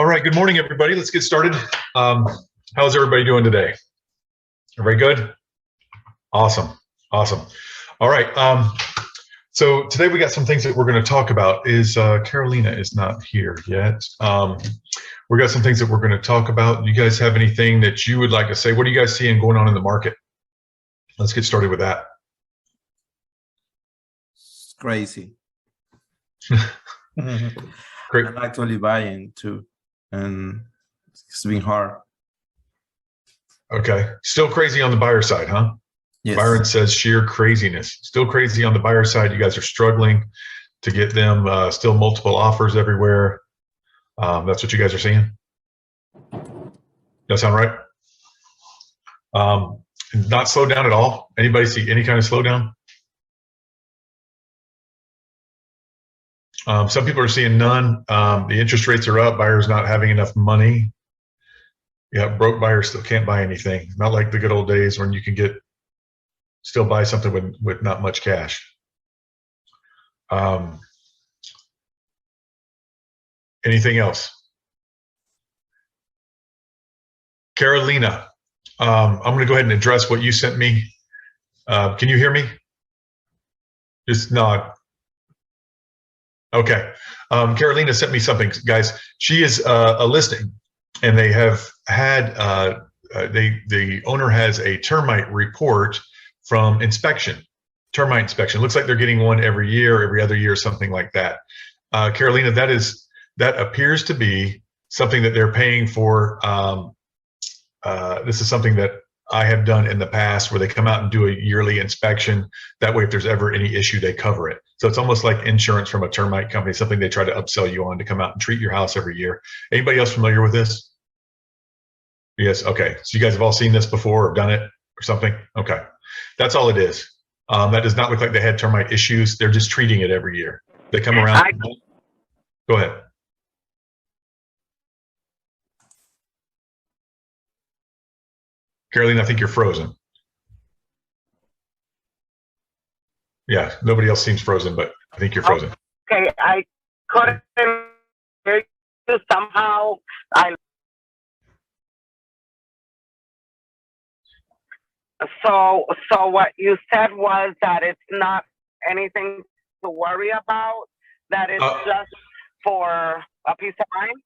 All right, good morning, everybody. Let's get started. How's everybody doing today? Everybody good? Awesome, awesome. All right, so today we got some things that we're going to talk about. Carolina is not here yet. We got some things that we're going to talk about. You guys have anything that you would like to say? What are you guys seeing going on in the market? Let's get started with that. It's crazy. Great. I'm actually buying too, and it's been hard. Okay, still crazy on the buyer side, huh? Yes. Byron says sheer craziness. Still crazy on the buyer side. You guys are struggling to get them. Still multiple offers everywhere. That's what you guys are seeing. That sound right? Not slowed down at all. Anybody see any kind of slowdown? Some people are seeing none. The interest rates are up. Buyers not having enough money. Yeah, broke buyers still can't buy anything. Not like the good old days when you can still buy something with not much cash. Anything else? Carolina, I'm going to go ahead and address what you sent me. Can you hear me? Just nod. Okay. Carolina sent me something, guys. She is a listing, and they have had the owner has a termite report from inspection. Termite inspection. Looks like they're getting one every year, every other year, something like that. Carolina, that appears to be something that they're paying for. This is something that I have done in the past where they come out and do a yearly inspection. That way, if there's ever any issue, they cover it. So it's almost like insurance from a termite company, something they try to upsell you on to come out and treat your house every year. Anybody else familiar with this? Yes, okay. So you guys have all seen this before or done it or something? Okay, that's all it is. That does not look like they had termite issues. They're just treating it every year. They come around. Go ahead. Caroline, I think you're frozen. Yeah, nobody else seems frozen, but I think you're frozen. Okay, I couldn't hear you somehow. So what you said was that it's not anything to worry about, that it's just for a peace of mind?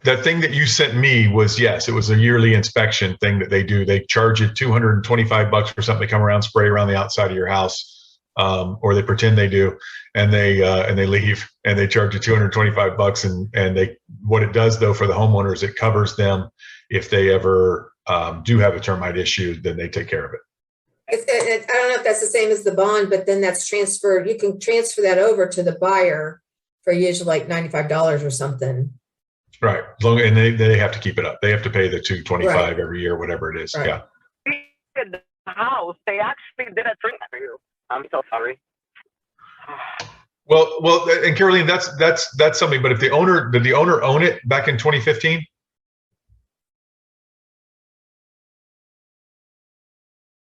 That thing that you sent me was, yes, it was a yearly inspection thing that they do. They charge you $225 for something to come around, spray around the outside of your house, or they pretend they do, and they leave, and they charge you $225. And what it does though for the homeowners, it covers them if they ever do have a termite issue, then they take care of it. I don't know if that's the same as the bond, but then that's transferred. You can transfer that over to the buyer for usually like $95 or something. Right. And they have to keep it up. They have to pay the $225 right. every year, whatever it is. Right. Yeah. The house, they actually did a treatment for you. I'm so sorry. Well, and Caroline, that's something. But if did the owner own it back in 2015?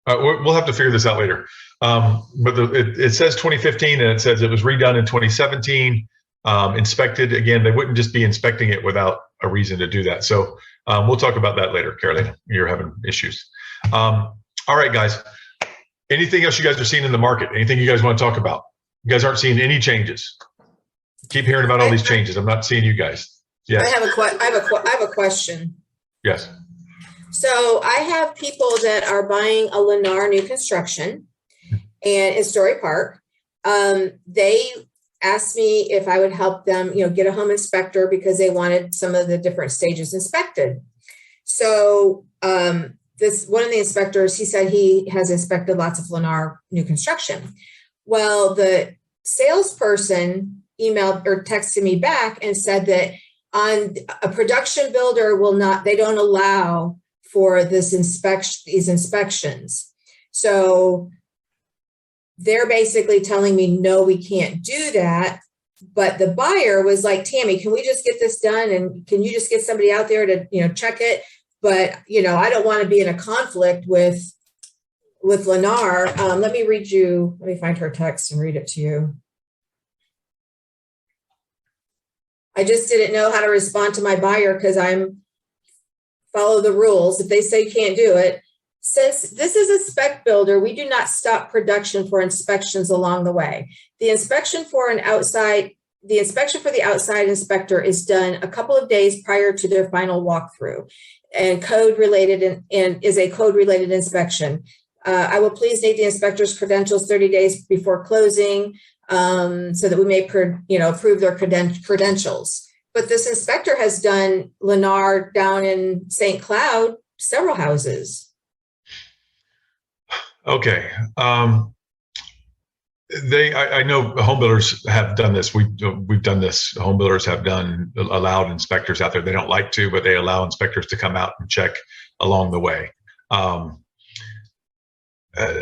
We'll have to figure this out later. But it says 2015, and it says it was redone in 2017. Inspected again. They wouldn't just be inspecting it without a reason to do that. So we'll talk about that later, Caroline. You're having issues. All right, guys. Anything else you guys are seeing in the market? Anything you guys want to talk about? You guys aren't seeing any changes. Keep hearing about all these changes. I'm not seeing you guys. Yes. I have a question. Yes. So I have people that are buying a Lennar new construction and in Story Park. They asked me if I would help them, get a home inspector because they wanted some of the different stages inspected. So one of the inspectors, he said he has inspected lots of Lennar new construction. Well, the salesperson emailed or texted me back and said that on a production builder they don't allow for these inspections. So they're basically telling me, no, we can't do that. But the buyer was like, Tammy, can we just get this done? And can you just get somebody out there to, check it? But, I don't want to be in a conflict with Lennar. Let me find her text and read it to you. I just didn't know how to respond to my buyer because follow the rules. If they say you can't do it, since this is a spec builder, we do not stop production for inspections along the way. The inspection for the outside inspector is done a couple of days prior to their final walkthrough, and code related and is a code related inspection. I will please need the inspector's credentials 30 days before closing, so that we may approve their credentials. But this inspector has done Lennar down in St. Cloud, several houses. Okay. I know home builders have done this. We've done this. Home builders have allowed inspectors out there. They don't like to, but they allow inspectors to come out and check along the way.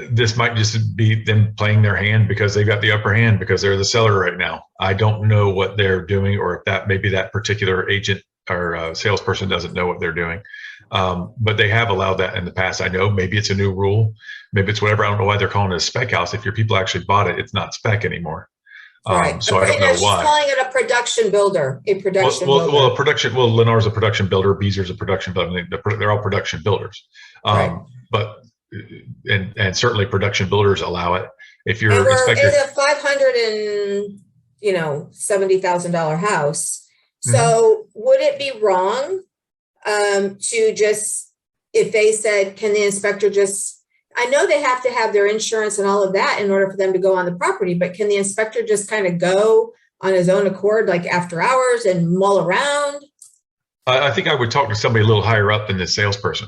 This might just be them playing their hand because they've got the upper hand because they're the seller right now. I don't know what they're doing, or if maybe that particular agent or salesperson doesn't know what they're doing. But they have allowed that in the past. I know maybe it's a new rule. Maybe it's whatever. I don't know why they're calling it a spec house. If your people actually bought it, it's not spec anymore. Right. So I don't know she's why. Calling it a production builder. Builder. Lennar's a production builder. Beezer's a production builder. They're all production builders. Right. But and certainly production builders allow it. If you're and we're inspector, in a $570,000 house. So would it be wrong to just, if they said, can the inspector just, I know they have to have their insurance and all of that in order for them to go on the property, but can the inspector just kind of go on his own accord, like after hours, and mull around? I think I would talk to somebody a little higher up than the salesperson.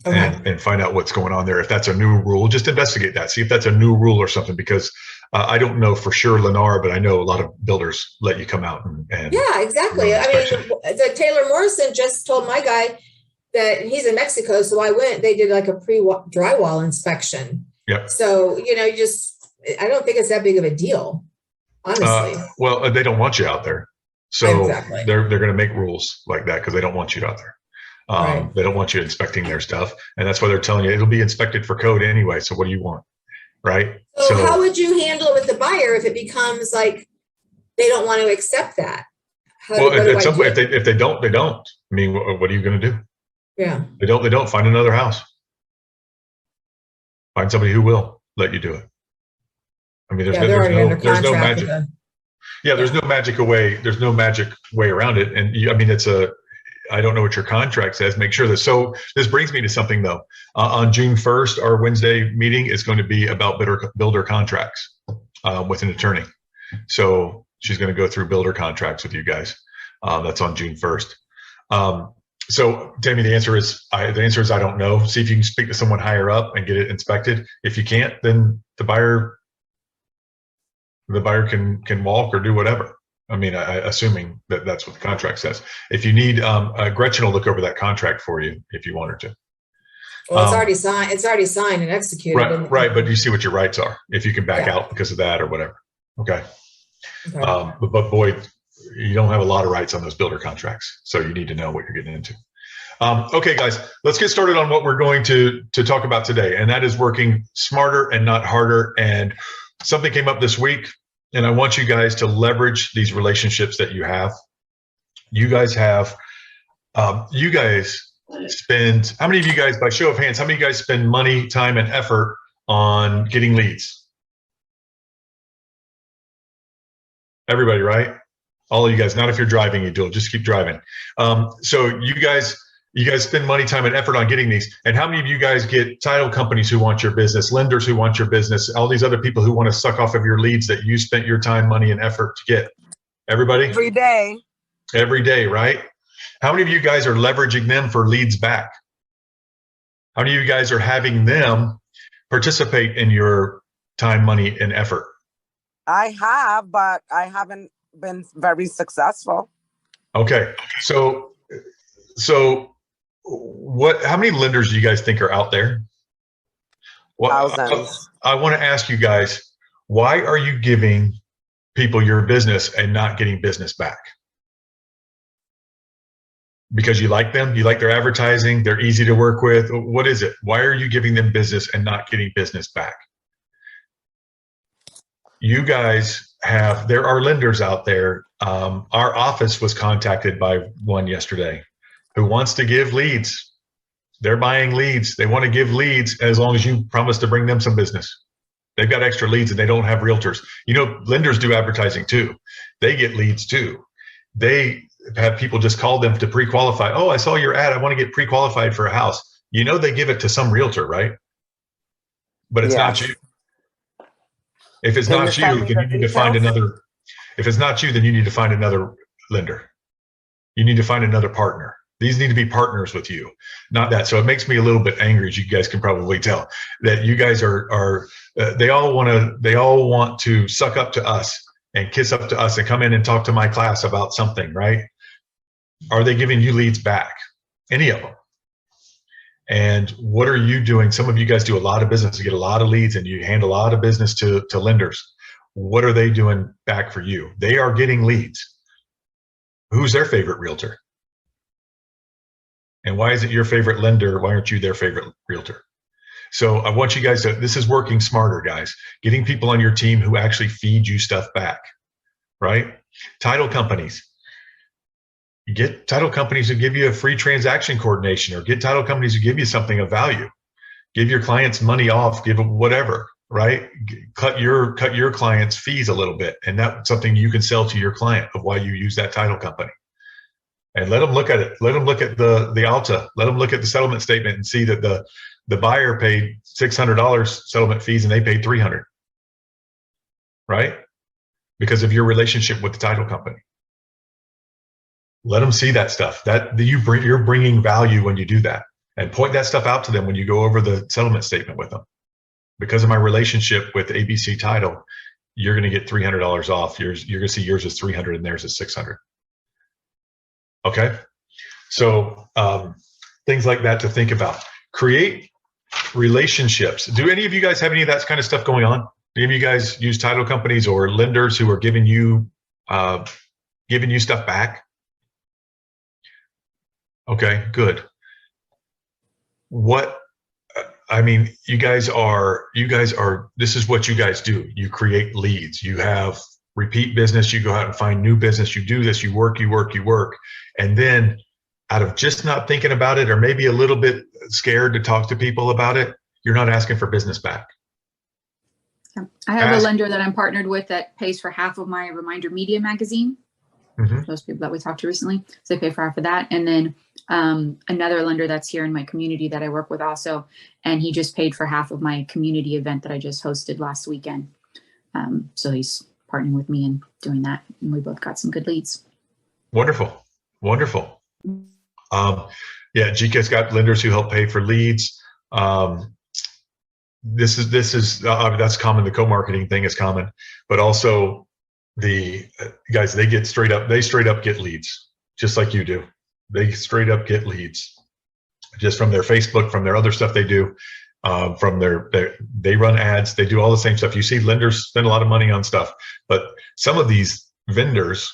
Okay. And find out what's going on there. If that's a new rule, just investigate that. See if that's a new rule or something, because I don't know for sure Lennar, but I know a lot of builders let you come out and yeah, exactly. I mean, the Taylor Morrison just told my guy that he's in Mexico. So I went, they did like a pre-drywall inspection. Yep. So, I don't think it's that big of a deal, honestly. Well, they don't want you out there. So exactly. They're going to make rules like that because they don't want you out there. Right. They don't want you inspecting their stuff. And that's why they're telling you it'll be inspected for code anyway. So what do you want? Right. So how would you handle it with the buyer if it becomes like they don't want to accept that? If they don't, they don't. I mean, what are you going to do? Yeah. They don't. Find another house. Find somebody who will let you do it. I mean, there's no magic. There's no magic way. There's no magic way around it. And I don't know what your contract says. Make sure that. So this brings me to something though. On June 1st, our Wednesday meeting is going to be about builder contracts with an attorney. So she's going to go through builder contracts with you guys. That's on June 1st. So Tammy, the answer is I don't know. See if you can speak to someone higher up and get it inspected. If you can't, then the buyer can walk or do whatever. I mean, assuming that that's what the contract says. If you need, Gretchen will look over that contract for you if you want her to. Well, it's already signed. It's already signed and executed. Right. But you see what your rights are if you can back out because of that or whatever. Okay. But boy, you don't have a lot of rights on those builder contracts, so you need to know what you're getting into. Okay, guys, let's get started on what we're going to talk about today, and that is working smarter and not harder. And something came up this week. And I want you guys to leverage these relationships that you have. You guys spend, how many of you guys, by show of hands, how many of you guys spend money, time, and effort on getting leads? Everybody, right? All of you guys, not if you're driving, you do it, just keep driving. So you guys spend money, time, and effort on getting these. And how many of you guys get title companies who want your business, lenders who want your business, all these other people who want to suck off of your leads that you spent your time, money, and effort to get? Everybody? Every day. Every day, right? How many of you guys are leveraging them for leads back? How many of you guys are having them participate in your time, money, and effort? I have, but I haven't been very successful. Okay. So how many lenders do you guys think are out there? Well, thousands. I want to ask you guys, why are you giving people your business and not getting business back? Because you like them? You like their advertising? They're easy to work with? What is it? Why are you giving them business and not getting business back? you guys there are lenders out there. Our office was contacted by one yesterday who wants to give leads. They're buying leads. They want to give leads as long as you promise to bring them some business. They've got extra leads and they don't have realtors. You know, lenders do advertising too. They get leads too. They have people just call them to pre-qualify. Oh, I saw your ad. I want to get pre-qualified for a house. You know, they give it to some realtor, right? But it's not Yes. you. If it's Can not you send you, me then the you need to find details? another. If it's not you, then you need to find another lender. You need to find another partner. These need to be partners with you, not that. So it makes me a little bit angry, as you guys can probably tell, that you guys are they all want to suck up to us and kiss up to us and come in and talk to my class about something, right? Are they giving you leads back? Any of them? And what are you doing? Some of you guys do a lot of business, you get a lot of leads, and you hand a lot of business to lenders. What are they doing back for you? They are getting leads. Who's their favorite realtor? And why is it your favorite lender? Why aren't you their favorite realtor? So I want you guys to, this is working smarter, guys. Getting people on your team who actually feed you stuff back, right? Title companies. Get title companies who give you a free transaction coordination, or get title companies who give you something of value. Give your clients money off, give them whatever, right? Cut your clients' fees a little bit. And that's something you can sell to your client of why you use that title company. And let them look at it. Let them look at the Alta. Let them look at the settlement statement and see that the buyer paid $600 settlement fees and they paid $300, right? Because of your relationship with the title company. Let them see that stuff. You're bringing value when you do that, and point that stuff out to them when you go over the settlement statement with them. Because of my relationship with ABC Title, you're going to get $300 off. You're going to see yours is $300 and theirs is $600. Okay, so things like that to think about. Create relationships. Do any of you guys have any of that kind of stuff going on? Do any of you guys use title companies or lenders who are giving you stuff back? Okay, good. You guys are, this is what you guys do. You create leads. You have repeat business. You go out and find new business. You do this, you work. And then out of just not thinking about it, or maybe a little bit scared to talk to people about it, you're not asking for business back. I have a lender that I'm partnered with that pays for half of my Reminder Media magazine. Those people that we talked to recently, so they pay for half of that. And then another lender that's here in my community that I work with also, and he just paid for half of my community event that I just hosted last weekend. So he's partnering with me and doing that, and we both got some good leads. Wonderful. Yeah, GCA's got lenders who help pay for leads. This is that's common. The co-marketing thing is common, but also the guys, they straight up get leads, just like you do. They straight up get leads just from their Facebook, from their other stuff they do, from they run ads, they do all the same stuff. You see lenders spend a lot of money on stuff, but some of these vendors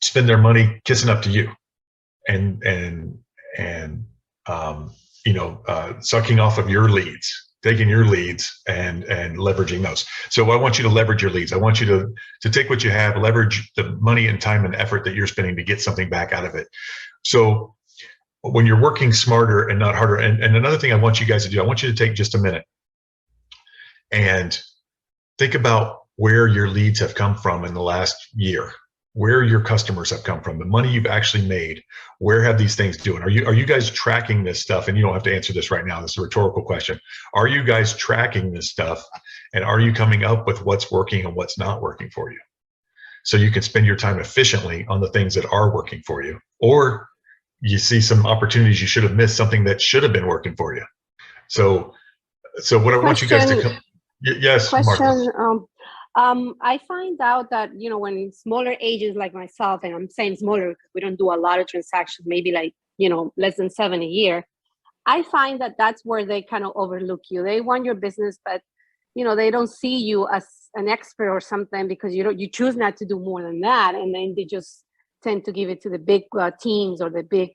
spend their money kissing up to you and sucking off of your leads, taking your leads and leveraging those. So I want you to leverage your leads. I want you to take what you have, leverage the money and time and effort that you're spending to get something back out of it. So when you're working smarter and not harder, and another thing I want you guys to do, I want you to take just a minute and think about where your leads have come from in the last year, where your customers have come from, the money you've actually made. Where have these things doing? Are you guys tracking this stuff? And you don't have to answer this right now. This is a rhetorical question. Are you guys tracking this stuff? And are you coming up with what's working and what's not working for you? So you can spend your time efficiently on the things that are working for you. Or you see some opportunities you should have missed, something that should have been working for you. So what I want you guys to come. Yes, question. Martha. I find out that, when smaller agents like myself, and I'm saying smaller because we don't do a lot of transactions, maybe like, less than 7 a year. I find that that's where they kind of overlook you. They want your business, but, they don't see you as an expert or something because you choose not to do more than that. And then they just tend to give it to the big teams or the big,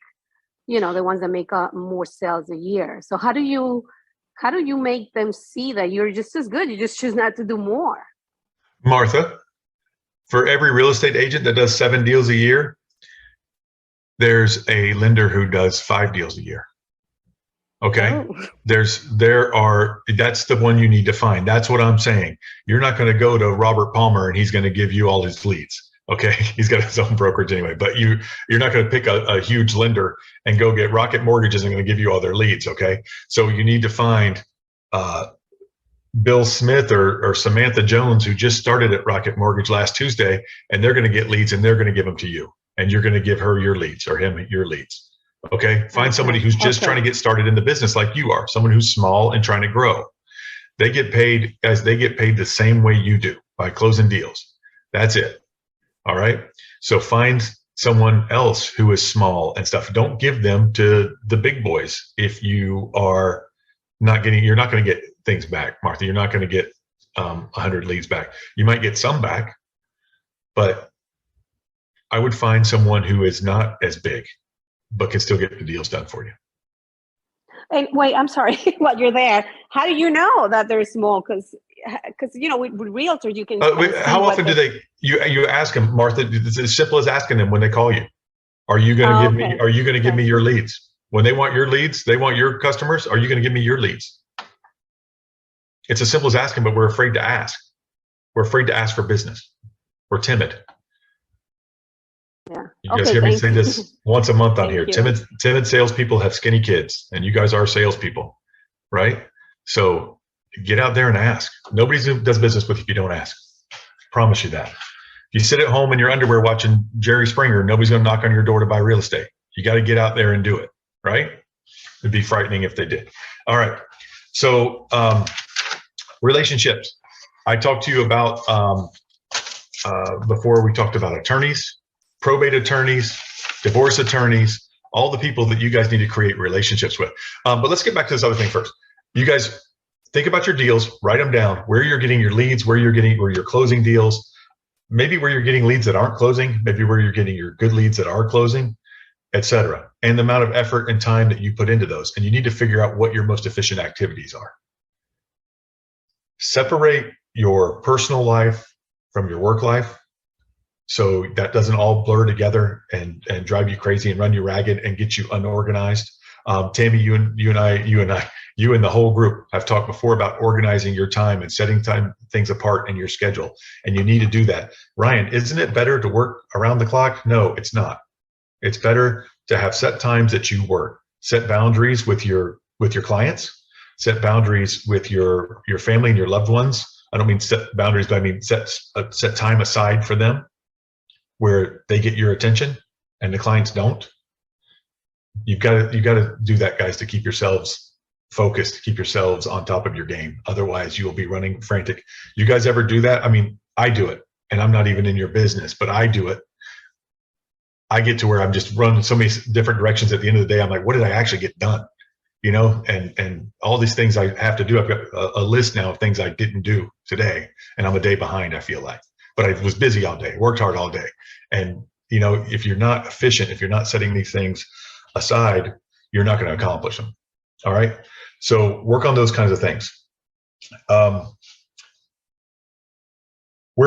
the ones that make more sales a year. So how do you make them see that you're just as good? You just choose not to do more. Martha, for every real estate agent that does 7 deals a year, there's a lender who does 5 deals a year. Okay. Oh. That's the one you need to find. That's what I'm saying. You're not going to go to Robert Palmer and he's going to give you all his leads. Okay. He's got his own brokerage anyway, but you're not going to pick a huge lender and go get Rocket Mortgages and going to give you all their leads. Okay. So you need to find, Bill Smith or Samantha Jones, who just started at Rocket Mortgage last Tuesday, and they're going to get leads and they're going to give them to you, and you're going to give her your leads or him your leads. Okay. Find somebody who's just trying to get started in the business like you are, someone who's small and trying to grow. They get paid the same way you do, by closing deals. That's it. All right. So find someone else who is small and stuff. Don't give them to the big boys. If you are you're not going to get things back, Martha. You're not going to get 100 leads back. You might get some back, but I would find someone who is not as big, but can still get the deals done for you. And wait, I'm sorry, while you're there, how do you know that they're small? Because with realtors, you can. How often do you ask them, Martha? It's as simple as asking them when they call you. Are you going to give me? Are you going to give me your leads? When they want your leads, they want your customers. Are you going to give me your leads? It's as simple as asking, but we're afraid to ask. We're afraid to ask for business. We're timid. Yeah. You guys hear me say this once a month on here. Timid salespeople have skinny kids, and you guys are salespeople, right? So get out there and ask. Nobody does business with you if you don't ask. I promise you that. If you sit at home in your underwear watching Jerry Springer, nobody's going to knock on your door to buy real estate. You got to get out there and do it, right? It'd be frightening if they did. All right. So relationships. I talked to you about before. We talked about attorneys, probate attorneys, divorce attorneys, all the people that you guys need to create relationships with. But let's get back to this other thing first. You guys think about your deals, write them down, where you're getting your leads, where you're closing deals, maybe where you're getting leads that aren't closing, maybe where you're getting your good leads that are closing, etc. And the amount of effort and time that you put into those. And you need to figure out what your most efficient activities are. Separate your personal life from your work life, so that doesn't all blur together and drive you crazy and run you ragged and get you unorganized. Tammy, you and the whole group have talked before about organizing your time and setting things apart in your schedule, and you need to do that. Ryan, isn't it better to work around the clock? No, it's not. It's better to have set times that you work. Set boundaries with your clients. Set boundaries with your family and your loved ones. I don't mean set boundaries, but I mean set time aside for them where they get your attention and the clients don't. You've got to do that, guys, to keep yourselves focused, to keep yourselves on top of your game. Otherwise, you will be running frantic. You guys ever do that? I mean, I do it, and I'm not even in your business, but I do it. I get to where I'm just running so many different directions. At the end of the day, I'm like, what did I actually get done? You know, and all these things I have to do. I've got a list now of things I didn't do today, and I'm a day behind, I feel like. But I was busy all day, worked hard all day. And, you know, if you're not efficient, if you're not setting these things aside, you're not going to accomplish them. All right. So work on those kinds of things. Where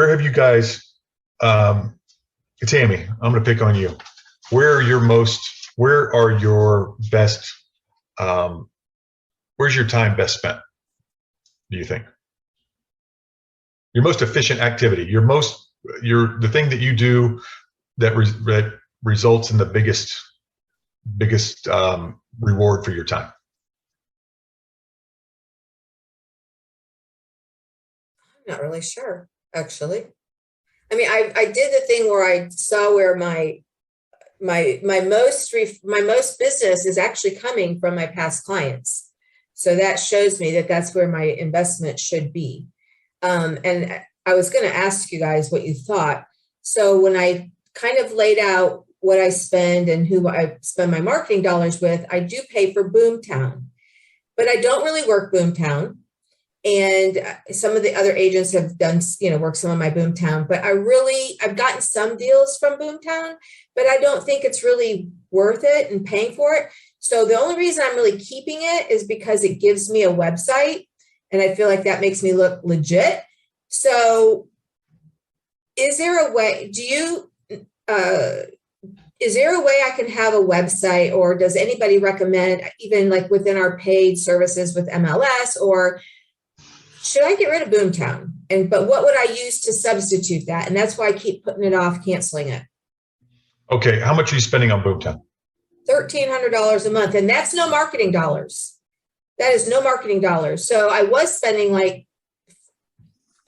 have you guys, Tammy, I'm going to pick on you. Where are your best, where's your time best spent, do you think? Your most efficient activity, the thing that you do that results in the biggest reward for your time. I'm not really sure, actually. I mean, I did the thing where I saw where my most business is actually coming from my past clients. So that shows me that that's where my investment should be. And I was going to ask you guys what you thought. So when I kind of laid out what I spend and who I spend my marketing dollars with, I do pay for Boomtown, but I don't really work Boomtown. And some of the other agents have done, work some of my Boomtown, but I've gotten some deals from Boomtown, but I don't think it's really worth it and paying for it. So the only reason I'm really keeping it is because it gives me a website, and I feel like that makes me look legit. So is there a way, is there a way I can have a website, or does anybody recommend, even like within our paid services with MLS, or should I get rid of Boomtown? But what would I use to substitute that? And that's why I keep putting it off, canceling it. Okay, how much are you spending on Boomtown? $1,300 a month, and that's no marketing dollars. That is no marketing dollars. So I was spending like,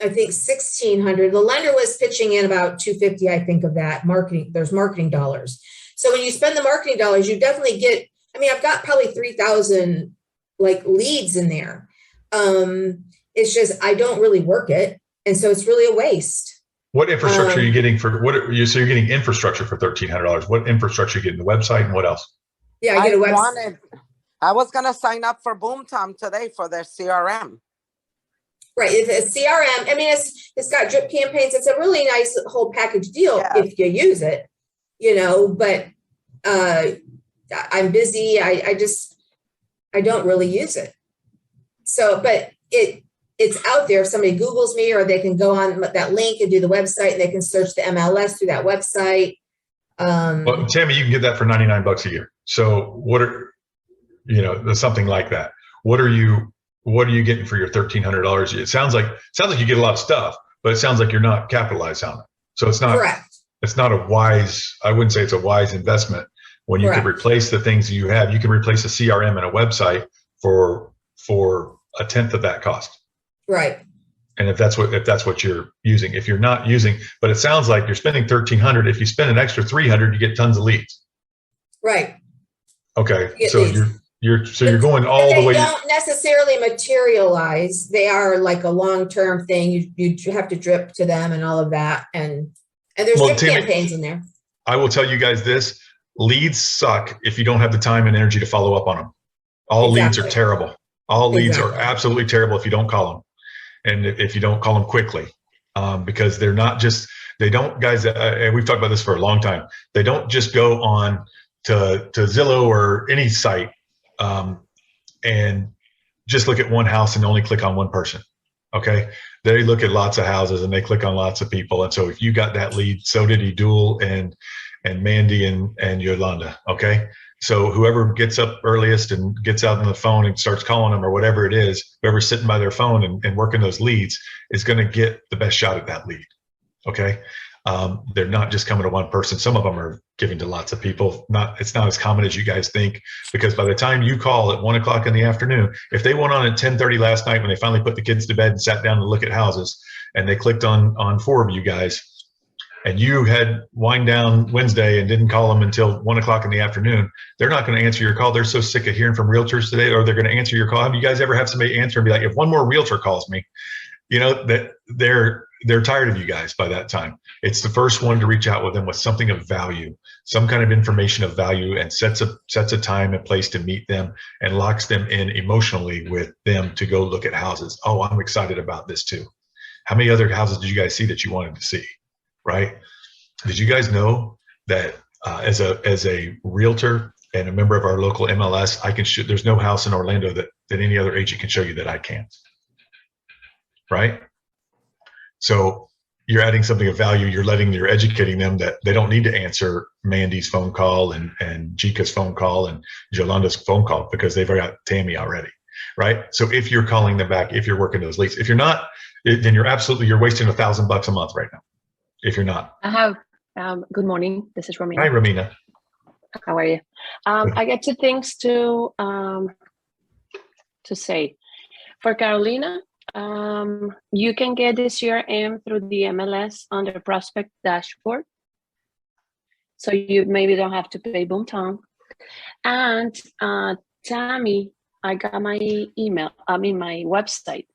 I think $1,600. The lender was pitching in about $250, I think, of that marketing. There's marketing dollars. So when you spend the marketing dollars, you definitely get, I mean, I've got probably 3,000 like leads in there. It's just, I don't really work it. And so it's really a waste. What infrastructure are you getting for so you're getting infrastructure for $1,300. What infrastructure are you getting? The website and what else? Yeah, I get a website. I was going to sign up for Boomtown today for their CRM. Right. It's a CRM. I mean, it's got drip campaigns. It's a really nice whole package deal if you use it, but I'm busy. I don't really use it. So, but it's out there. If somebody Googles me, or they can go on that link and do the website, and they can search the MLS through that website. Well, Tammy, you can get that for $99 a year. So something like that. What are you getting for your $1,300? It sounds like you get a lot of stuff, but it sounds like you're not capitalized on it. So it's not correct. It's not a wise, I wouldn't say it's a wise investment when you can replace the things you have. You can replace a CRM and a website for a tenth of that cost. Right. And if that's what you're using, if you're not using, but it sounds like you're spending $1,300. If you spend an extra $300, you get tons of leads. Right. Okay. So leads. You're going all the way. They don't necessarily materialize. They are like a long-term thing. You have to drip to them and all of that. And there's drip campaigns in there. I will tell you guys this: leads suck if you don't have the time and energy to follow up on them. All leads are terrible. All leads are absolutely terrible if you don't call them, and if you don't call them quickly, because they're not just, they don't, guys, and we've talked about this for a long time. They don't just go on to Zillow or any site and just look at one house and only click on one person. Okay. They look at lots of houses and they click on lots of people. And so if you got that lead, so did Edul and Mandy and Yolanda. Okay. So whoever gets up earliest and gets out on the phone and starts calling them, or whatever it is, whoever's sitting by their phone and working those leads is going to get the best shot at that lead. Okay. They're not just coming to one person. Some of them are giving to lots of people. It's not as common as you guys think, because by the time you call at 1 o'clock in the afternoon, if they went on at 10:30 last night when they finally put the kids to bed and sat down to look at houses, and they clicked on 4 of you guys, and you had wind down Wednesday and didn't call them until 1 o'clock in the afternoon, they're not going to answer your call. They're so sick of hearing from realtors today, or they're going to answer your call. Have you guys ever have somebody answer and be like, if one more realtor calls me, that they're tired of you guys by that time. It's the first one to reach out with them with something of value, some kind of information of value, and sets a time and place to meet them and locks them in emotionally with them to go look at houses. Oh, I'm excited about this too. How many other houses did you guys see that you wanted to see? Right? Did you guys know that as a realtor and a member of our local MLS, there's no house in Orlando that any other agent can show you that I can't. Right? So you're adding something of value. You're educating them that they don't need to answer Mandy's phone call and Jika's phone call and Yolanda's phone call, because they've got Tammy already. Right? So if you're calling them back, if you're working those leads, if you're not, then you're wasting $1,000 a month right now. If you're not. I have, good morning. This is Romina. Hi, Romina. How are you? I got 2 things to say. For Carolina, you can get the CRM through the MLS on the prospect dashboard. So you maybe don't have to pay Boomtown. And Tammy, I got my my website.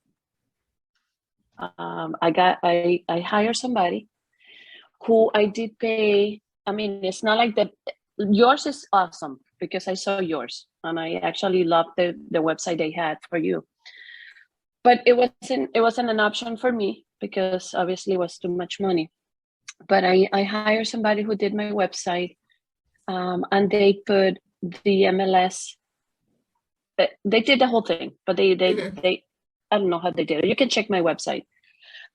I hired somebody who I did pay. I mean, it's not like that. Yours is awesome because I saw yours and I actually loved the website they had for you. But it wasn't an option for me because obviously it was too much money. But I hired somebody who did my website, and they put the MLS. They did the whole thing, but they I don't know how they did it. You can check my website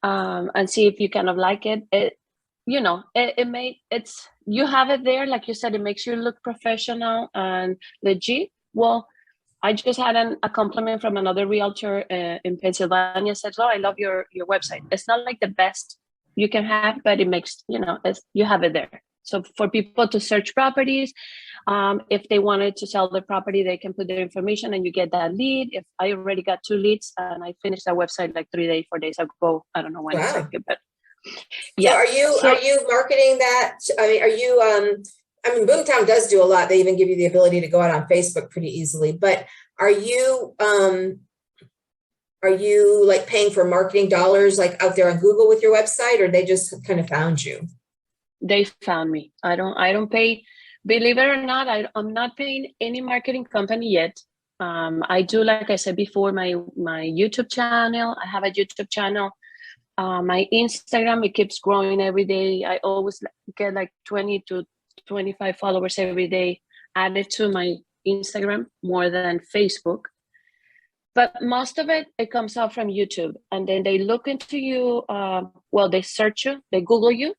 and see if you kind of like it. you know, you have it there, like you said, it makes you look professional and legit. Well, I just had a compliment from another realtor in Pennsylvania. Said, "Oh, I love your website. It's not like the best you can have, but it makes, you know, you have it there. So for people to search properties, if they wanted to sell their property, they can put their information and you get that lead. If I already got 2 leads and I finished that website like 4 days ago, I don't know when exactly, but yeah. So are you marketing that? I mean, are you, I mean, Boomtown does do a lot. They even give you the ability to go out on Facebook pretty easily, but are you like paying for marketing dollars like out there on Google with your website, or they just kind of found you? They found me. I don't pay, believe it or not, I'm not paying any marketing company yet. I do, like I said before, my YouTube channel. I have a YouTube channel. My Instagram, it keeps growing every day. I always get like 20 to 25 followers every day added to my Instagram, more than Facebook. But most of it comes out from YouTube. And then they look into you, they search you, they Google you.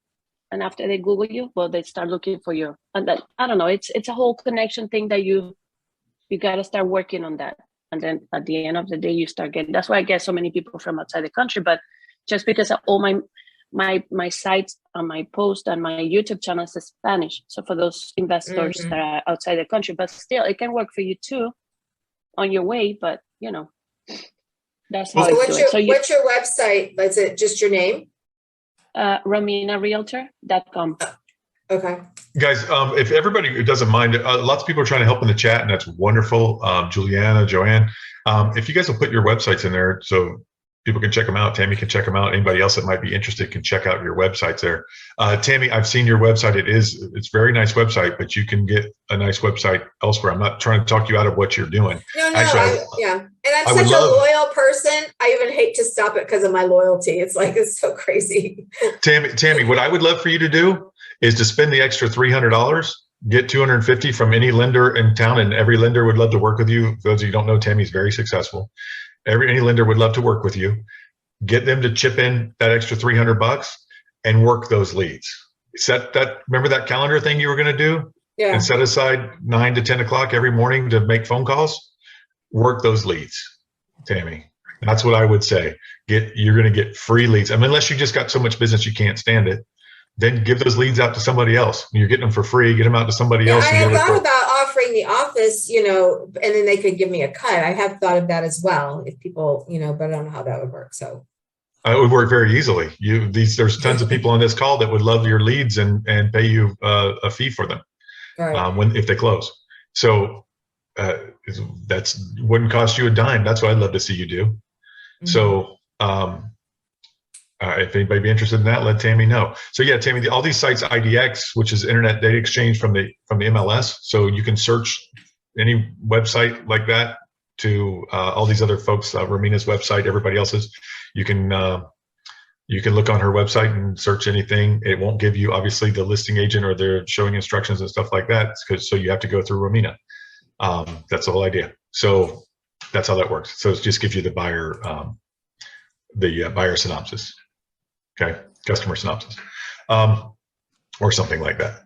And after they Google you, well, they start looking for you. And then, I don't know, it's a whole connection thing that you got to start working on that. And then at the end of the day, you start getting, that's why I get so many people from outside the country. But just because all my sites and my post and my YouTube channel is Spanish. So for those investors that are outside the country, but still it can work for you too on your way, but you know, that's how So what's your website? Is it just your name? RominaRealtor.com. Okay. Guys, if everybody doesn't mind, lots of people are trying to help in the chat, and that's wonderful. Juliana, Joanne, if you guys will put your websites in there so people can check them out. Tammy can check them out. Anybody else that might be interested can check out your websites there. Tammy, I've seen your website. It's a very nice website, but you can get a nice website elsewhere. I'm not trying to talk you out of what you're doing. No, actually, yeah. And I'm such a loyal person. I even hate to stop it because of my loyalty. It's like, it's so crazy. Tammy, what I would love for you to do is to spend the extra $300, get $250 from any lender in town, and every lender would love to work with you. For those of you who don't know, Tammy's very successful. Any lender would love to work with you. Get them to chip in that extra $300 and work those leads. Remember that calendar thing you were going to do? Yeah. And set aside 9 to 10 o'clock every morning to make phone calls. Work those leads, Tammy. That's what I would say. You're going to get free leads. I mean, unless you just got so much business you can't stand it, then give those leads out to somebody else. You're getting them for free. Get them out to somebody else. I have thought about offering the office, and then they could give me a cut. I have thought of that as well. If people, but I don't know how that would work. So it would work very easily. There's tons of people on this call that would love your leads and pay you a fee for them, right. If they close. So that's wouldn't cost you a dime. That's what I'd love to see you do. Mm-hmm. So if anybody be interested in that, let Tammy know. So yeah, Tammy, all these sites, IDX, which is Internet Data Exchange from the MLS, so you can search any website like that to all these other folks, Romina's website, everybody else's. You can look on her website and search anything. It won't give you obviously the listing agent or their showing instructions and stuff like that, so you have to go through Romina. That's the whole idea. So that's how that works. So it just gives you the buyer synopsis. Okay, customer synopsis, or something like that.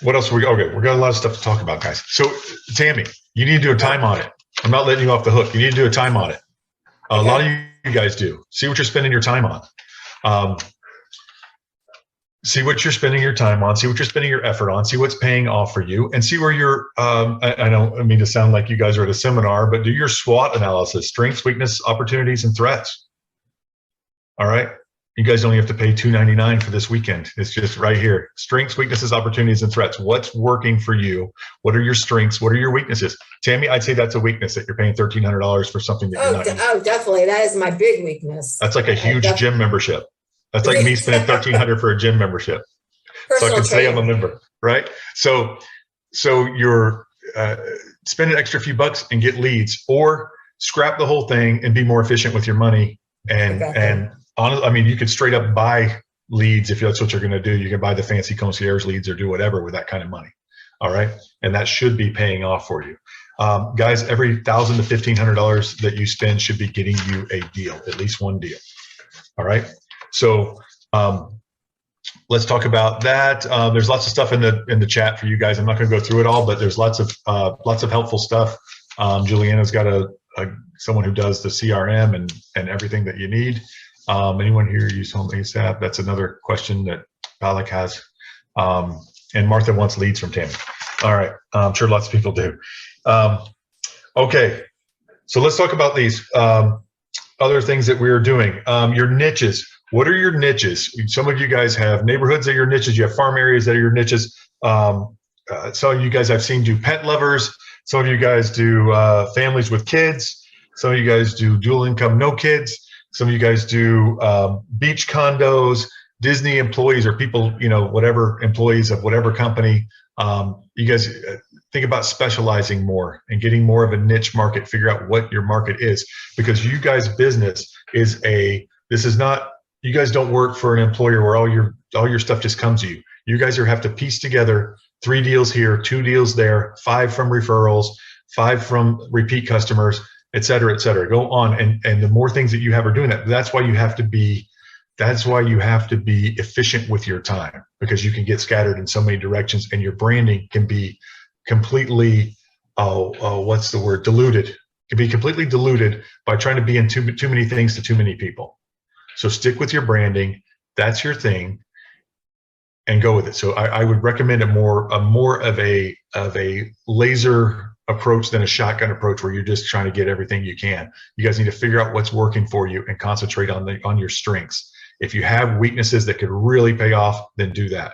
What else? Okay, we've got a lot of stuff to talk about, guys. So, Tammy, you need to do a time audit. I'm not letting you off the hook. You need to do a time audit. A lot of you guys do. See what you're spending your time on. See what you're spending your time on. See what you're spending your effort on. See what's paying off for you, and see where you're. I don't mean to sound like you guys are at a seminar, but do your SWOT analysis: strengths, weaknesses, opportunities, and threats. All right. You guys only have to pay $2.99 for this weekend. It's just right here. Strengths, weaknesses, opportunities, and threats. What's working for you? What are your strengths? What are your weaknesses? Tammy, I'd say that's a weakness that you're paying $1,300 for something that you're not. Oh, definitely. That is my big weakness. That's like a huge gym membership. That's like me spending $1,300 for a gym membership. So I can say I'm a member, right? So you're spend an extra few bucks and get leads, or scrap the whole thing and be more efficient with your money. And honestly, I mean, you could straight up buy leads if that's what you're going to do. You can buy the fancy concierge leads or do whatever with that kind of money. All right. And that should be paying off for you. Guys, every $1,000 to $1,500 that you spend should be getting you a deal, at least one deal. All right. So let's talk about that. There's lots of stuff in the chat for you guys. I'm not going to go through it all, but there's lots of helpful stuff. Juliana's got someone who does the CRM and everything that you need. Anyone here use Home ASAP? That's another question that Alec has. And Martha wants leads from Tammy. All right, I'm sure lots of people do. Okay, so let's talk about these other things that we're doing. Your niches. What are your niches? Some of you guys have neighborhoods that are your niches. You have farm areas that are your niches. Some of you guys I've seen do pet lovers. Some of you guys do families with kids. Some of you guys do dual income, no kids. Some of you guys do beach condos, Disney employees, or people, whatever employees of whatever company. You guys think about specializing more and getting more of a niche market. Figure out what your market is, because you guys' business is you guys don't work for an employer where all your stuff just comes to you. You guys have to piece together 3 deals here, 2 deals there, 5 from referrals, 5 from repeat customers, et cetera, et cetera. Go on. And the more things that you have are doing that. That's why you have to be efficient with your time, because you can get scattered in so many directions, and your branding can be completely, diluted. It can be completely diluted by trying to be in too many things to too many people. So stick with your branding. That's your thing, and go with it. So I would recommend more of a laser approach than a shotgun approach where you're just trying to get everything you can. You guys need to figure out what's working for you and concentrate on your strengths. If you have weaknesses that could really pay off, then do that.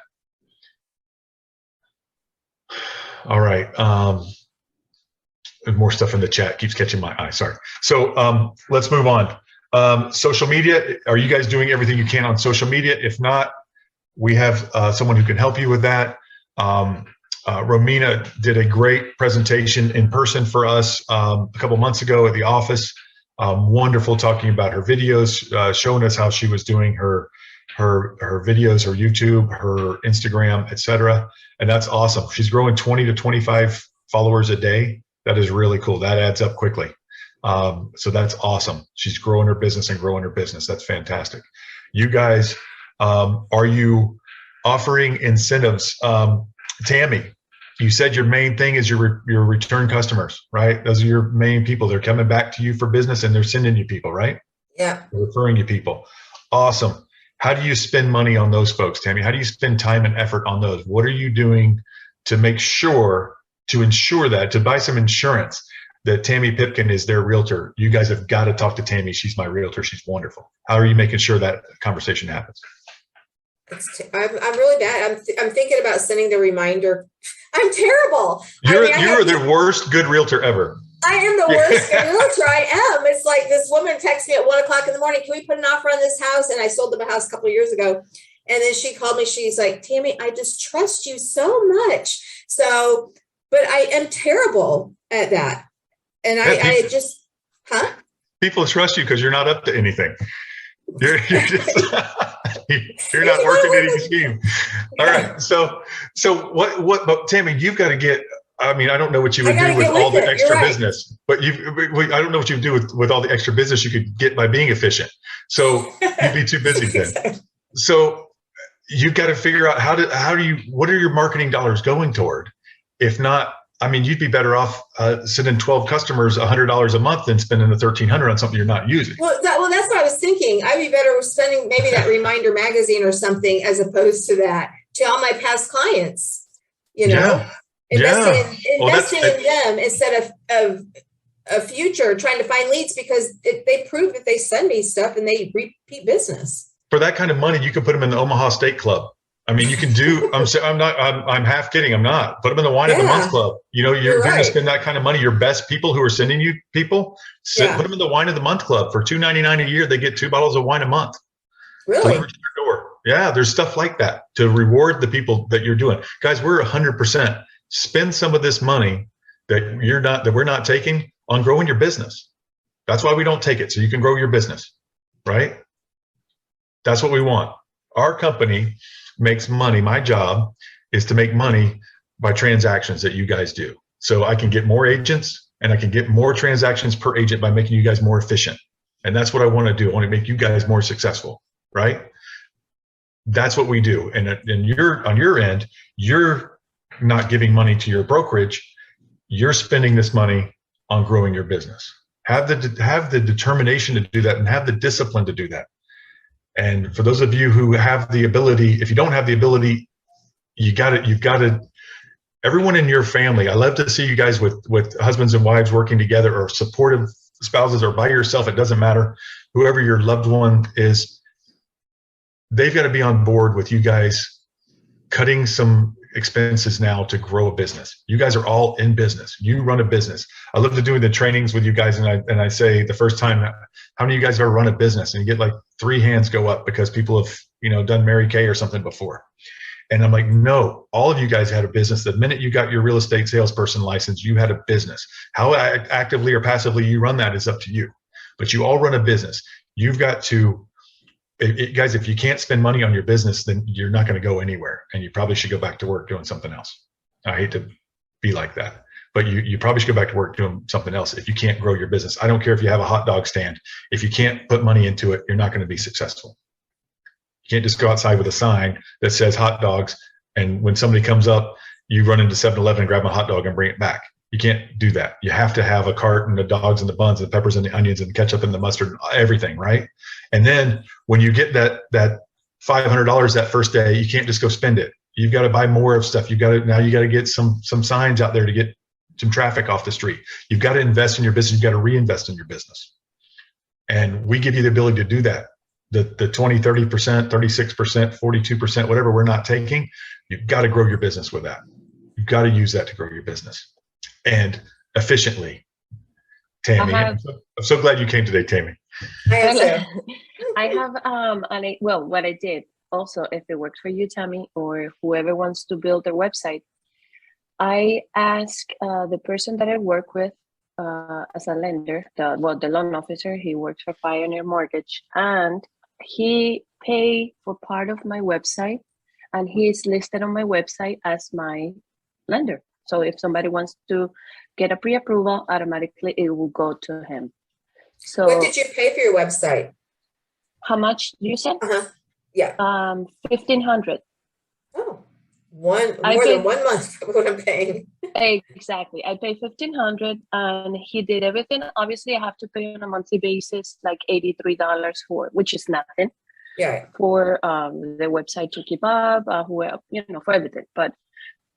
All right. There's more stuff in the chat. Keeps catching my eye. Sorry. So let's move on. Social media. Are you guys doing everything you can on social media? If not, we have someone who can help you with that. Romina did a great presentation in person for us a couple months ago at the office. Wonderful, talking about her videos, showing us how she was doing her videos, her YouTube, her Instagram, etc. And that's awesome. She's growing 20 to 25 followers a day. That is really cool. That adds up quickly. So that's awesome. She's growing her business and growing her business. That's fantastic. You guys, are you offering incentives? Tammy, you said your main thing is your return customers, right? Those are your main people. They're coming back to you for business, and they're sending you people, right? Yeah. They're referring you people. Awesome. How do you spend money on those folks, Tammy? How do you spend time and effort on those? What are you doing to ensure that, to buy some insurance that Tammy Pipkin is their realtor? You guys have got to talk to Tammy. She's my realtor. She's wonderful. How are you making sure that conversation happens? I'm really bad. I'm thinking about sending the reminder. I'm terrible. You're the worst good realtor ever. I am the worst good realtor. I am. It's like this woman texts me at 1:00 in the morning. Can we put an offer on this house? And I sold them a house a couple of years ago. And then she called me. She's like, Tammy, I just trust you so much. So, but I am terrible at that. And I just, People trust you because you're not up to anything. You're just you're not working any scheme. All right. So what? But Tammy, you've got to get. I mean, I don't know what you would do with all the extra business, but I don't know what you would do with all the extra business you could get by being efficient. So you'd be too busy then. So you've got to figure out what are your marketing dollars going toward? If not, I mean, you'd be better off sending 12 customers $100 a month than spending the $1,300 on something you're not using. Well, that's what I was thinking. I'd be better spending maybe that reminder magazine or something as opposed to that to all my past clients. Investing in them instead of a future, trying to find leads, because they prove that they send me stuff and they repeat business. For that kind of money, you can put them in the Omaha State Club. I mean, you can do. I'm half kidding. I'm not. Put them in the Wine of the Month Club. You're going to spend that kind of money. Your best people who are sending you people, put them in the Wine of the Month Club for $2.99 a year. They get 2 bottles of wine a month. Really? Delivered to your door. Yeah, there's stuff like that to reward the people that you're doing. Guys, we're 100%. Spend some of this money that we're not taking on growing your business. That's why we don't take it, so you can grow your business, right? That's what we want. Our company makes money. My job is to make money by transactions that you guys do. So I can get more agents and I can get more transactions per agent by making you guys more efficient. And that's what I want to do. I want to make you guys more successful, right? That's what we do. And you're on your end, you're not giving money to your brokerage. You're spending this money on growing your business. Have the determination to do that and have the discipline to do that. And for those of you who have the ability, if you don't have the ability, you've got to, everyone in your family, I love to see you guys with husbands and wives working together, or supportive spouses, or by yourself, it doesn't matter. Whoever your loved one is, they've got to be on board with you guys cutting some expenses now to grow a business. You guys are all in business. You run a business. I love to doing the trainings with you guys, and I say the first time, how many of you guys have ever run a business? And you get like 3 hands go up because people have, done Mary Kay or something before. And I'm like, no, all of you guys had a business. The minute you got your real estate salesperson license, you had a business. How actively or passively you run that is up to you. But you all run a business. You've got to, guys, if you can't spend money on your business, then you're not going to go anywhere. And you probably should go back to work doing something else. I hate to be like that, but you probably should go back to work doing something else if you can't grow your business. I don't care if you have a hot dog stand. If you can't put money into it, you're not going to be successful. You can't just go outside with a sign that says hot dogs, and when somebody comes up, you run into 7-Eleven and grab a hot dog and bring it back. You can't do that. You have to have a cart and the dogs and the buns and the peppers and the onions and the ketchup and the mustard, everything, right? And then when you get that $500 that first day, you can't just go spend it. You've got to buy more of stuff. You got to get some signs out there to get some traffic off the street. You've got to invest in your business. You've got to reinvest in your business. And we give you the ability to do that. The 20, 30%, 36%, 42%, whatever we're not taking, you've got to grow your business with that. You've got to use that to grow your business. And efficiently. Tammy, I'm so glad you came today, Tammy. I have what I did also, if it works for you, Tammy, or whoever wants to build their website, I ask the person that I work with as a lender, the loan officer, he works for Pioneer Mortgage, and he pay for part of my website, and he is listed on my website as my lender. So if somebody wants to get a pre-approval, automatically it will go to him. So what did you pay for your website? How much do you say? Yeah. $1,500. Oh, more than 1 month of what I'm paying. Exactly. I pay $1,500, and he did everything. Obviously, I have to pay on a monthly basis, like $83 which is nothing. Yeah. For the website to keep up, for everything. But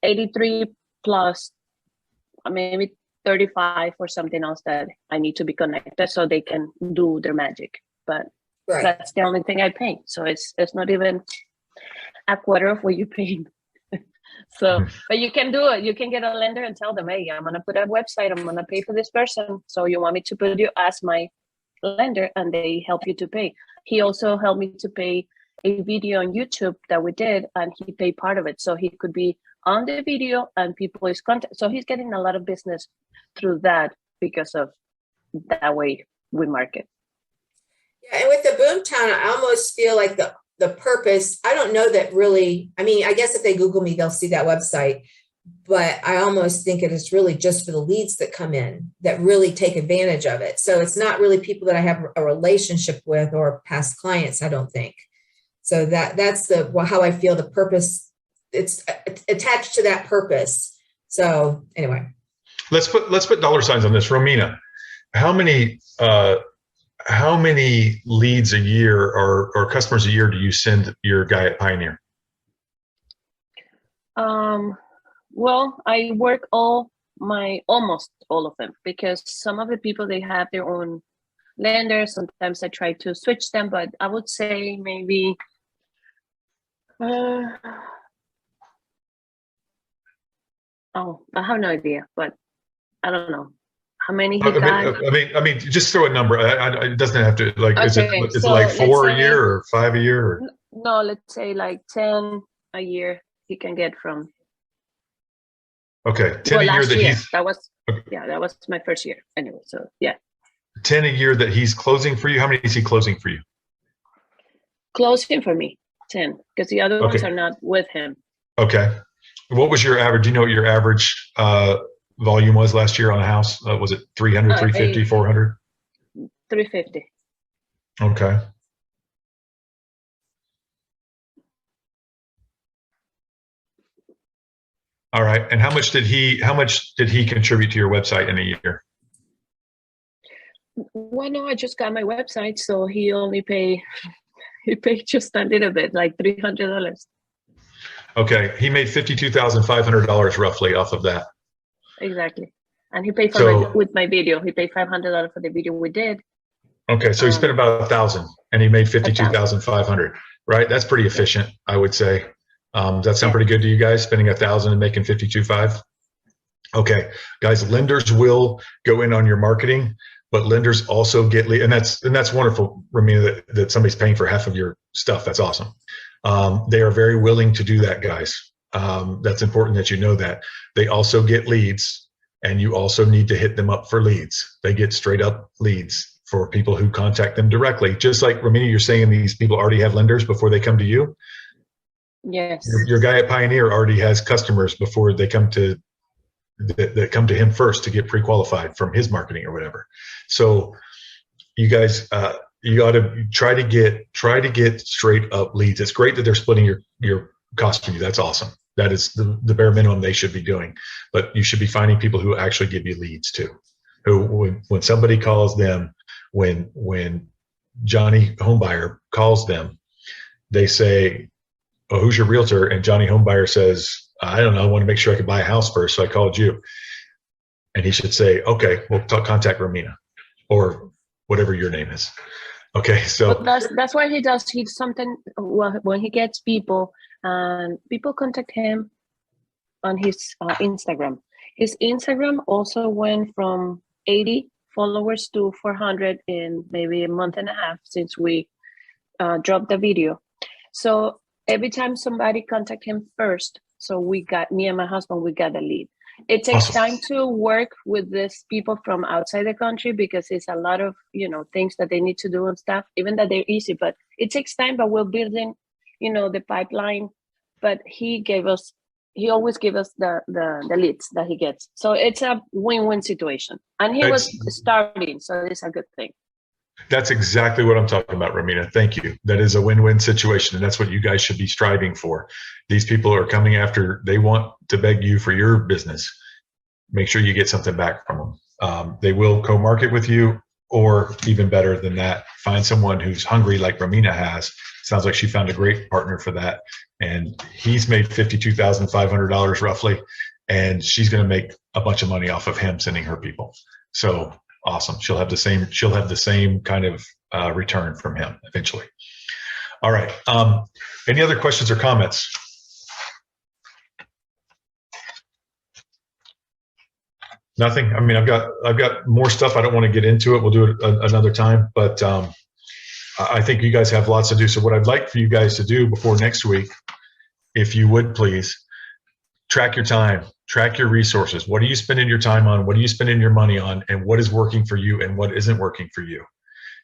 83 plus maybe 35 or something else that I need to be connected so they can do their magic. But that's the only thing I pay. So it's not even a quarter of what you pay. So, but you can do it. You can get a lender and tell them, hey, I'm going to put a website. I'm going to pay for this person. So you want me to put you as my lender, and they help you to pay. He also helped me to pay a video on YouTube that we did, and he paid part of it. So he could be on the video and people is contact. So he's getting a lot of business through that because of that way we market. Yeah, and with the Boomtown, I almost feel like the purpose, I don't know that really, I mean, I guess if they Google me, they'll see that website, but I almost think it is really just for the leads that come in that really take advantage of it. So it's not really people that I have a relationship with or past clients, I don't think. So that's how I feel the purpose, it's attached to that purpose. So anyway. Let's put dollar signs on this. Romina, how many leads a year or customers a year do you send your guy at Pioneer? Well, I work almost all of them, because some of the people, they have their own lenders. Sometimes I try to switch them, but I would say maybe I have no idea, but I don't know how many he got. I mean, just throw a number. It doesn't have to, like, okay, is it like 4 a year or 5 a year? Or? No, let's say like 10 a year he can get from. Okay, 10 a year that he's. That was my first year anyway. So yeah. 10 a year that he's closing for you. How many is he closing for you? Closing for me, 10, because the other ones are not with him. Okay. What was your average? Do you know what your average volume was last year on a house? Was it 300, 350, 400? 350. Okay. All right. And how much did he contribute to your website in a year? Well, no, I just got my website, so he paid just a little bit, like $300. Okay. He made $52,500 roughly off of that. Exactly. And he paid for with my video. He paid $500 for the video we did. Okay. So he spent about 1,000 and he made 52,500, right? That's pretty efficient, I would say. Does that sound pretty good to you guys, spending 1,000 and making 52.5? Okay, guys, lenders will go in on your marketing, but lenders also get lead, and that's wonderful, Romina, that somebody's paying for half of your stuff. That's awesome. They are very willing to do that, guys. That's important that you know that. They also get leads, and you also need to hit them up for leads. They get straight up leads for people who contact them directly. Just like Romina, you're saying these people already have lenders before they come to you. Yes. Your guy at Pioneer already has customers before they come to that come to him first to get pre-qualified from his marketing or whatever. So you guys, you ought to try to get straight up leads. It's great that they're splitting your cost for you. That's awesome. That is the bare minimum they should be doing. But you should be finding people who actually give you leads too. Who when somebody calls them, when Johnny Homebuyer calls them, they say, "Oh, who's your realtor?" And Johnny Homebuyer says, "I don't know. I want to make sure I could buy a house first, so I called you." And he should say, "Okay, well, contact Romina," or whatever your name is. Okay, so but that's why he does. He's something when he gets people, and people contact him on his Instagram. His Instagram also went from 80 followers to 400 in maybe a month and a half since we dropped the video. So every time somebody contact him first, so me and my husband, we got a lead. It takes time to work with these people from outside the country because it's a lot of, things that they need to do and stuff, even that they're easy, but it takes time, but we're building, the pipeline. But he always gives us the leads that he gets. So it's a win-win situation. And he was starting, so it's a good thing. That's exactly what I'm talking about, Romina. Thank you. That is a win-win situation, and that's what you guys should be striving for. These people are coming after, they want to beg you for your business. Make sure you get something back from them. They will co-market with you, or even better than that, find someone who's hungry like Romina has. Sounds like she found a great partner for that. And he's made $52,500 roughly, and she's going to make a bunch of money off of him sending her people. So awesome. She'll have the same kind of return from him eventually. All right. Any other questions or comments? Nothing. I mean, I've got more stuff. I don't want to get into it. We'll do it another time, but I think you guys have lots to do. So what I'd like for you guys to do before next week, if you would please, track your time, track your resources. What are you spending your time on? What are you spending your money on? And what is working for you and what isn't working for you?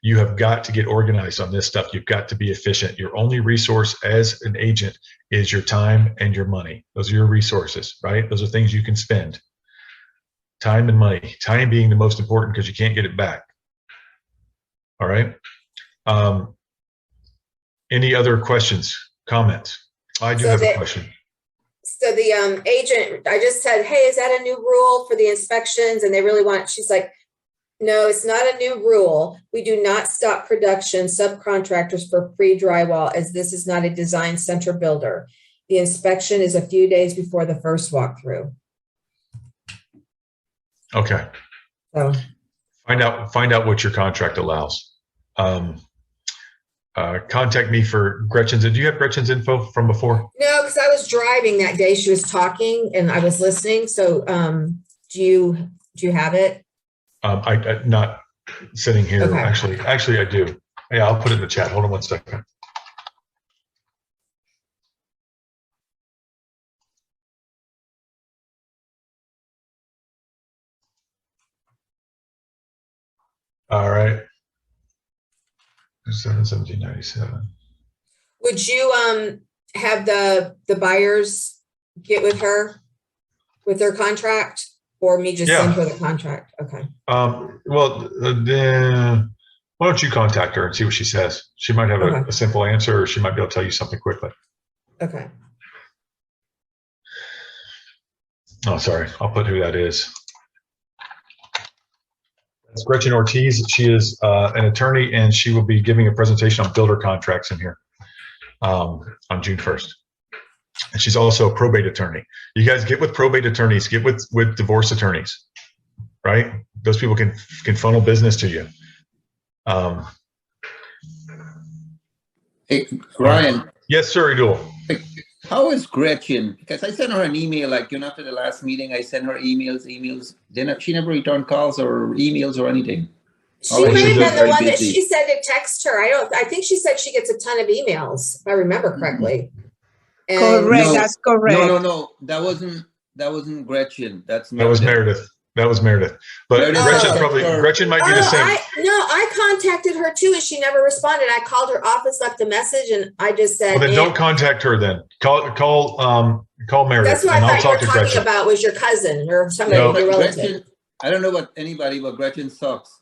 You have got to get organized on this stuff. You've got to be efficient. Your only resource as an agent is your time and your money. Those are your resources, right? Those are things you can spend. Time and money. Time being the most important because you can't get it back. All right. Any other questions, comments? I do have a question. So the agent, I just said, "Hey, is that a new rule for the inspections?" And they really want, she's like, "No, it's not a new rule. We do not stop production subcontractors for pre-drywall as this is not a design center builder. The inspection is a few days before the first walkthrough." Okay. So find out what your contract allows. Contact me for Gretchen's. Do you have Gretchen's info from before? no, because I was driving that day. She was talking and I was listening. So do you have it? I'm not sitting here. Okay. Actually, I do. Yeah, I'll put it in the chat. Hold on one second. All right. 1797. Would you have the buyers get with her with their contract, or me just send her the contract? Okay. Well, then why don't you contact her and see what she says? She might have a simple answer, or she might be able to tell you something quickly. Okay. Oh, sorry. I'll put who that is. That's Gretchen Ortiz. She is an attorney, and she will be giving a presentation on builder contracts in here on June 1st. And she's also a probate attorney. You guys get with probate attorneys, get with divorce attorneys, right? Those people can funnel business to you. Hey, Ryan. Yes, sir, Idul. How is Gretchen? Because I sent her an email, like, after the last meeting, I sent her emails. Then she never returned calls or emails or anything. She might have been the one that she said to text her. I think she said she gets a ton of emails, if I remember correctly. And Correct. That's correct. No. That wasn't Gretchen. That was Meredith. That was Meredith. But Gretchen might be the same. I contacted her too, and she never responded. I called her office, left a message, and I just said, well, then don't contact her then. Call Meredith. That's what I thought you were talking about was your cousin or somebody, your relative. Gretchen, I don't know about anybody, but Gretchen sucks.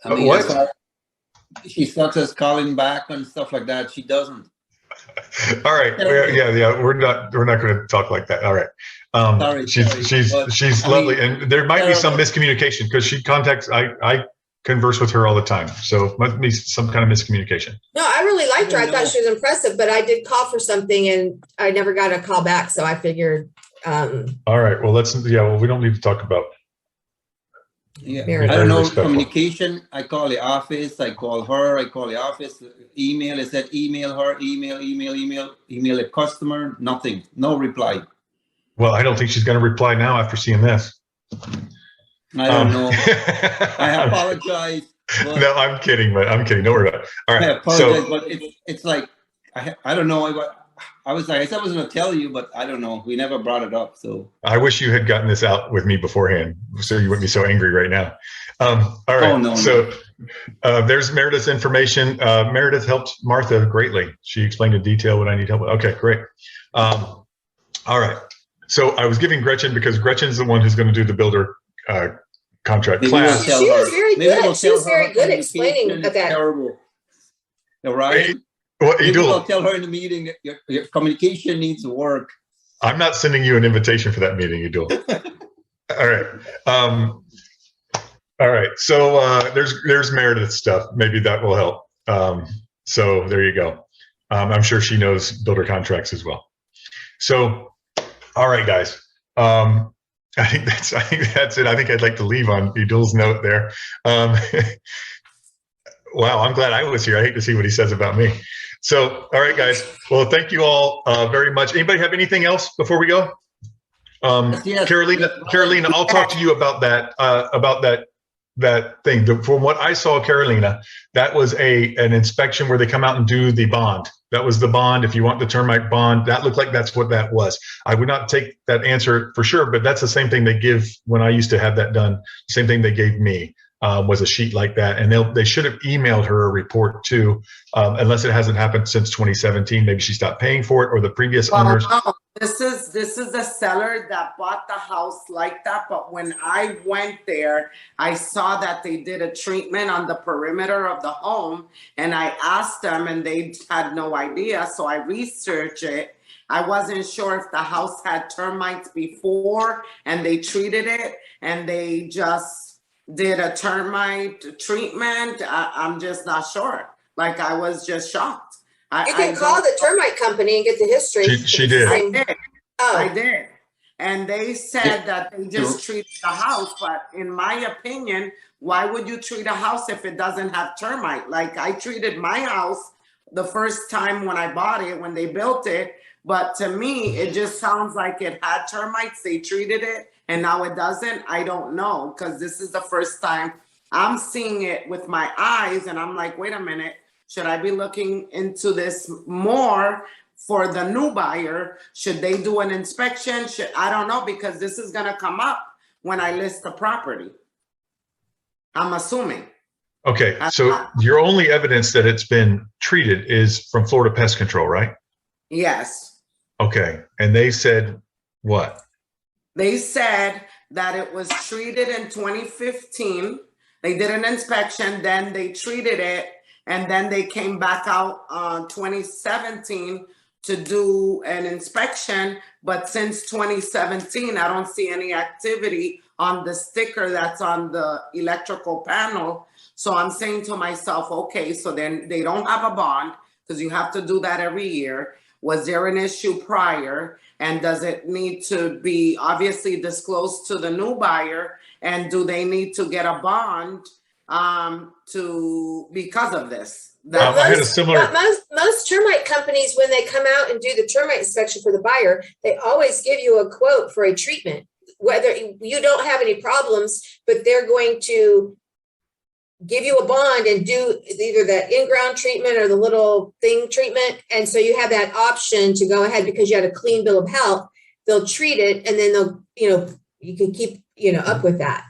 I mean, what? She sucks as calling back and stuff like that. She doesn't. All right. Yeah. We're not going to talk like that. All right. Sorry, she's lovely, and there might be some miscommunication because she contacts. I converse with her all the time, so it might be some kind of miscommunication. No, I really liked her. I thought she was impressive, but I did call for something and I never got a call back, so I figured. All right. Well, we don't need to talk about. Yeah, I don't know communication. I call the office. I call her. I call the office. Email. I said email her. Email a customer. Nothing. No reply. Well, I don't think she's going to reply now after seeing this. I don't know. I apologize. No, I'm kidding. Don't worry about it. All right. I apologize, but it's like I don't know. I said I was going to tell you, but I don't know. We never brought it up. So I wish you had gotten this out with me beforehand, so you wouldn't be so angry right now. All right. Oh, no, so there's Meredith's information. Meredith helped Martha greatly. She explained in detail what I need help with. Okay, great. All right. So I was giving Gretchen because Gretchen's the one who's going to do the builder contract class. She was very good. She was very good explaining that. Terrible. All right. Maybe I'll tell her in the meeting that your communication needs work. I'm not sending you an invitation for that meeting, Idul. All right. All right. So there's Meredith's stuff. Maybe that will help. So there you go. I'm sure she knows builder contracts as well. So, all right, guys. I think that's it. I think I'd like to leave on Idul's note there. Wow, I'm glad I was here. I hate to see what he says about me. So, all right, guys. Well, thank you all very much. Anybody have anything else before we go? Yes. Carolina, I'll talk to you about that thing. From what I saw, Carolina, that was an inspection where they come out and do the bond. That was the bond. If you want the termite bond, that looked like that's what that was. I would not take that answer for sure, but that's the same thing they give when I used to have that done. Same thing they gave me. Was a sheet like that, and they should have emailed her a report too, unless it hasn't happened since 2017. Maybe she stopped paying for it, or the previous owners. No, this is the seller that bought the house like that. But when I went there, I saw that they did a treatment on the perimeter of the home, and I asked them, and they had no idea. So I researched it. I wasn't sure if the house had termites before, and they treated it, and they just did a termite treatment. I'm just not sure. Like, I was just shocked. You can call the termite company and get the history. She did. I did. And they said that they just treated the house. But in my opinion, why would you treat a house if it doesn't have termite? Like, I treated my house the first time when I bought it, when they built it. But to me, it just sounds like it had termites. They treated it. And now it doesn't. I don't know, because this is the first time I'm seeing it with my eyes, and I'm like, wait a minute, should I be looking into this more for the new buyer? Should they do an inspection? I don't know, because this is going to come up when I list the property. I'm assuming. Okay, so your only evidence that it's been treated is from Florida Pest Control, right? Yes. Okay, and they said what? They said that it was treated in 2015. They did an inspection, then they treated it, and then they came back out 2017 to do an inspection, but since 2017, I don't see any activity on the sticker that's on the electrical panel. So I'm saying to myself, okay, so then they don't have a bond because you have to do that every year. Was there an issue prior? And does it need to be obviously disclosed to the new buyer? And do they need to get a bond because of this? I had a similar. Most termite companies, when they come out and do the termite inspection for the buyer, they always give you a quote for a treatment. Whether you don't have any problems, but they're going to give you a bond and do either that in-ground treatment or the little thing treatment. And so you have that option to go ahead because you had a clean bill of health. They'll treat it and then they'll, you can keep, up with that.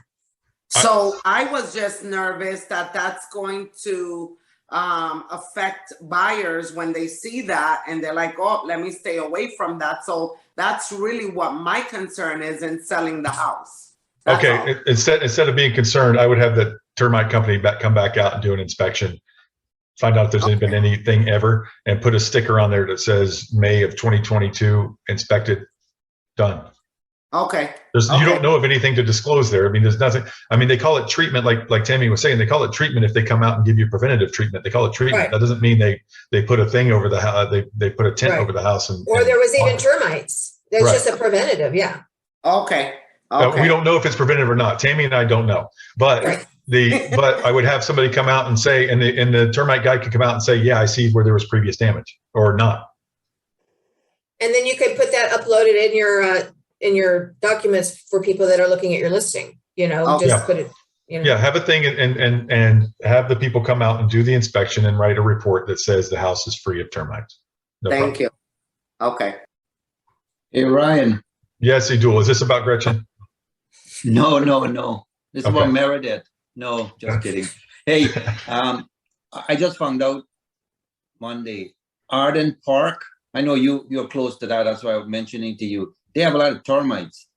So I was just nervous that that's going to affect buyers when they see that and they're like, oh, let me stay away from that. So that's really what my concern is in selling the house. That's all. Instead of being concerned, I would have the termite company come back out and do an inspection, find out if there's been anything ever, and put a sticker on there that says May of 2022 inspected, done. Okay. You don't know of anything to disclose there. I mean, there's nothing. I mean, they call it treatment, like Tammy was saying. They call it treatment if they come out and give you preventative treatment. They call it treatment. Right. That doesn't mean they put a thing over the house. They put a tent over the house. Or there was even termites. That's just a preventative. Yeah. Okay. We don't know if it's preventative or not. Tammy and I don't know, but but I would have somebody come out and say, and the termite guy could come out and say, yeah, I see where there was previous damage or not. And then you could put that uploaded in your documents for people that are looking at your listing, put it, Yeah, have a thing and have the people come out and do the inspection and write a report that says the house is free of termites. Thank you. Okay. Hey, Ryan. Yes, Idul. Is this about Gretchen? No. This is about Meredith. No, just kidding. Hey, I just found out Monday, Arden Park. I know you're close to that. That's why I'm mentioning to you. They have a lot of termites.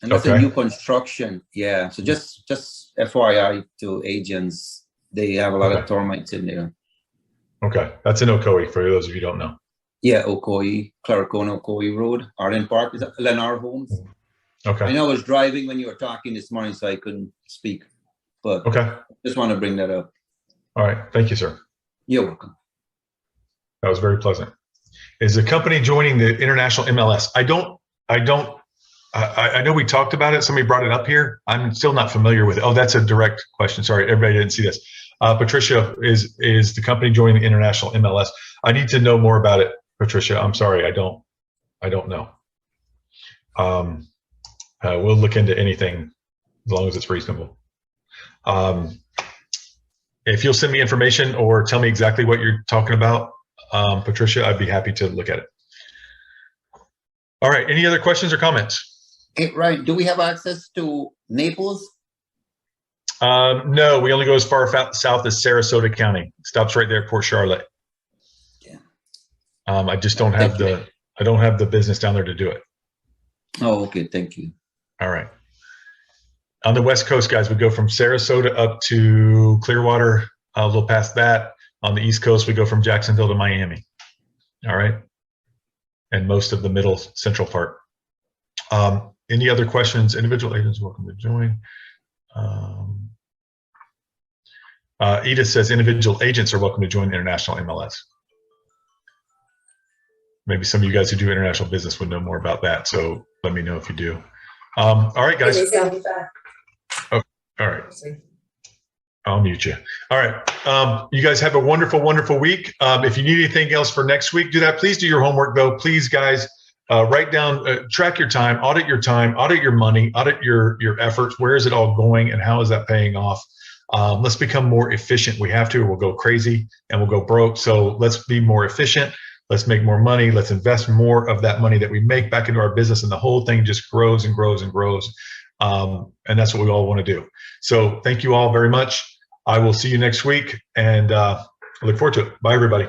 And that's a new construction. Yeah. So just FYI to agents, they have a lot of termites in there. Okay. That's in Ocoee for those of you who don't know. Yeah, Ocoee, Claricona, Ocoee Road, Arden Park, is Lennar Homes. Okay. I know I was driving when you were talking this morning, so I couldn't speak. But just want to bring that up. All right. Thank you, sir. You're welcome. That was very pleasant. Is the company joining the international MLS? I know we talked about it. Somebody brought it up here. I'm still not familiar with it. Oh, that's a direct question. Sorry, everybody didn't see this. Patricia, is the company joining the international MLS? I need to know more about it, Patricia. I'm sorry, I don't know. We'll look into anything as long as it's reasonable. If you'll send me information or tell me exactly what you're talking about, Patricia, I'd be happy to look at it. All right. Any other questions or comments? Hey, Ryan, do we have access to Naples? No, we only go as far south as Sarasota County. Stops right there at Port Charlotte. Yeah. I just don't have I don't have the business down there to do it. Oh, okay. Thank you. All right. On the West Coast, guys, we go from Sarasota up to Clearwater, a little past that. On the East Coast, we go from Jacksonville to Miami. All right. And most of the middle central part. Any other questions? Individual agents welcome to join. Edith says individual agents are welcome to join the international MLS. Maybe some of you guys who do international business would know more about that. So let me know if you do. All right, guys. Oh, all right. I'll mute you. All right. You guys have a wonderful, wonderful week. If you need anything else for next week, do that. Please do your homework, though. Please, guys, write down, track your time, audit your money, audit your efforts. Where is it all going and how is that paying off? Let's become more efficient. We have to, or we'll go crazy and we'll go broke. So let's be more efficient. Let's make more money. Let's invest more of that money that we make back into our business, and the whole thing just grows and grows and grows. And that's what we all want to do. So thank you all very much. I will see you next week, and I look forward to it. Bye, everybody.